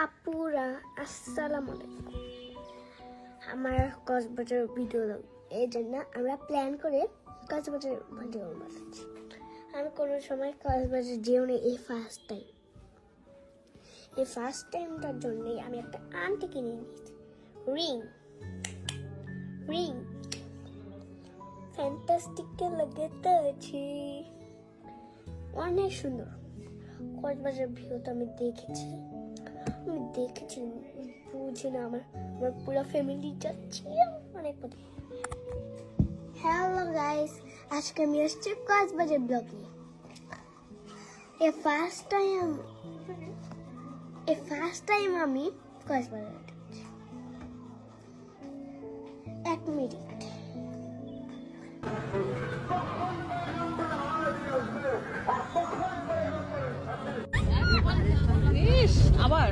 আপুরা আসসালামু আলাইকুম। আমার কক্সবাজার ভিডিও এই জন্য আমরা প্ল্যান করে কক্সবাজার ভিডিও বানাচ্ছি। আমি কোনো সময় কক্সবাজার যেও না, এই ফার্স্ট টাইমটার জন্যই আমি একটা আংটি কিনে নিয়েছি। রিং ফ্যান্টাস্টিক লাগে তো আছে, অনেক সুন্দর। কক্সবাজার ভিউ তো আমি দেখেছি বুঝি না, আমার পুরো ফ্যামিলি যাচ্ছি অনেক কোথায়। হ্যালো গাইস, আজকে আমি আসছি কক্সবাজার ব্লগ নিয়ে। ফার্স্ট টাইম আমি কক্সবাজার যাচ্ছি। 1 মিনিট। আবার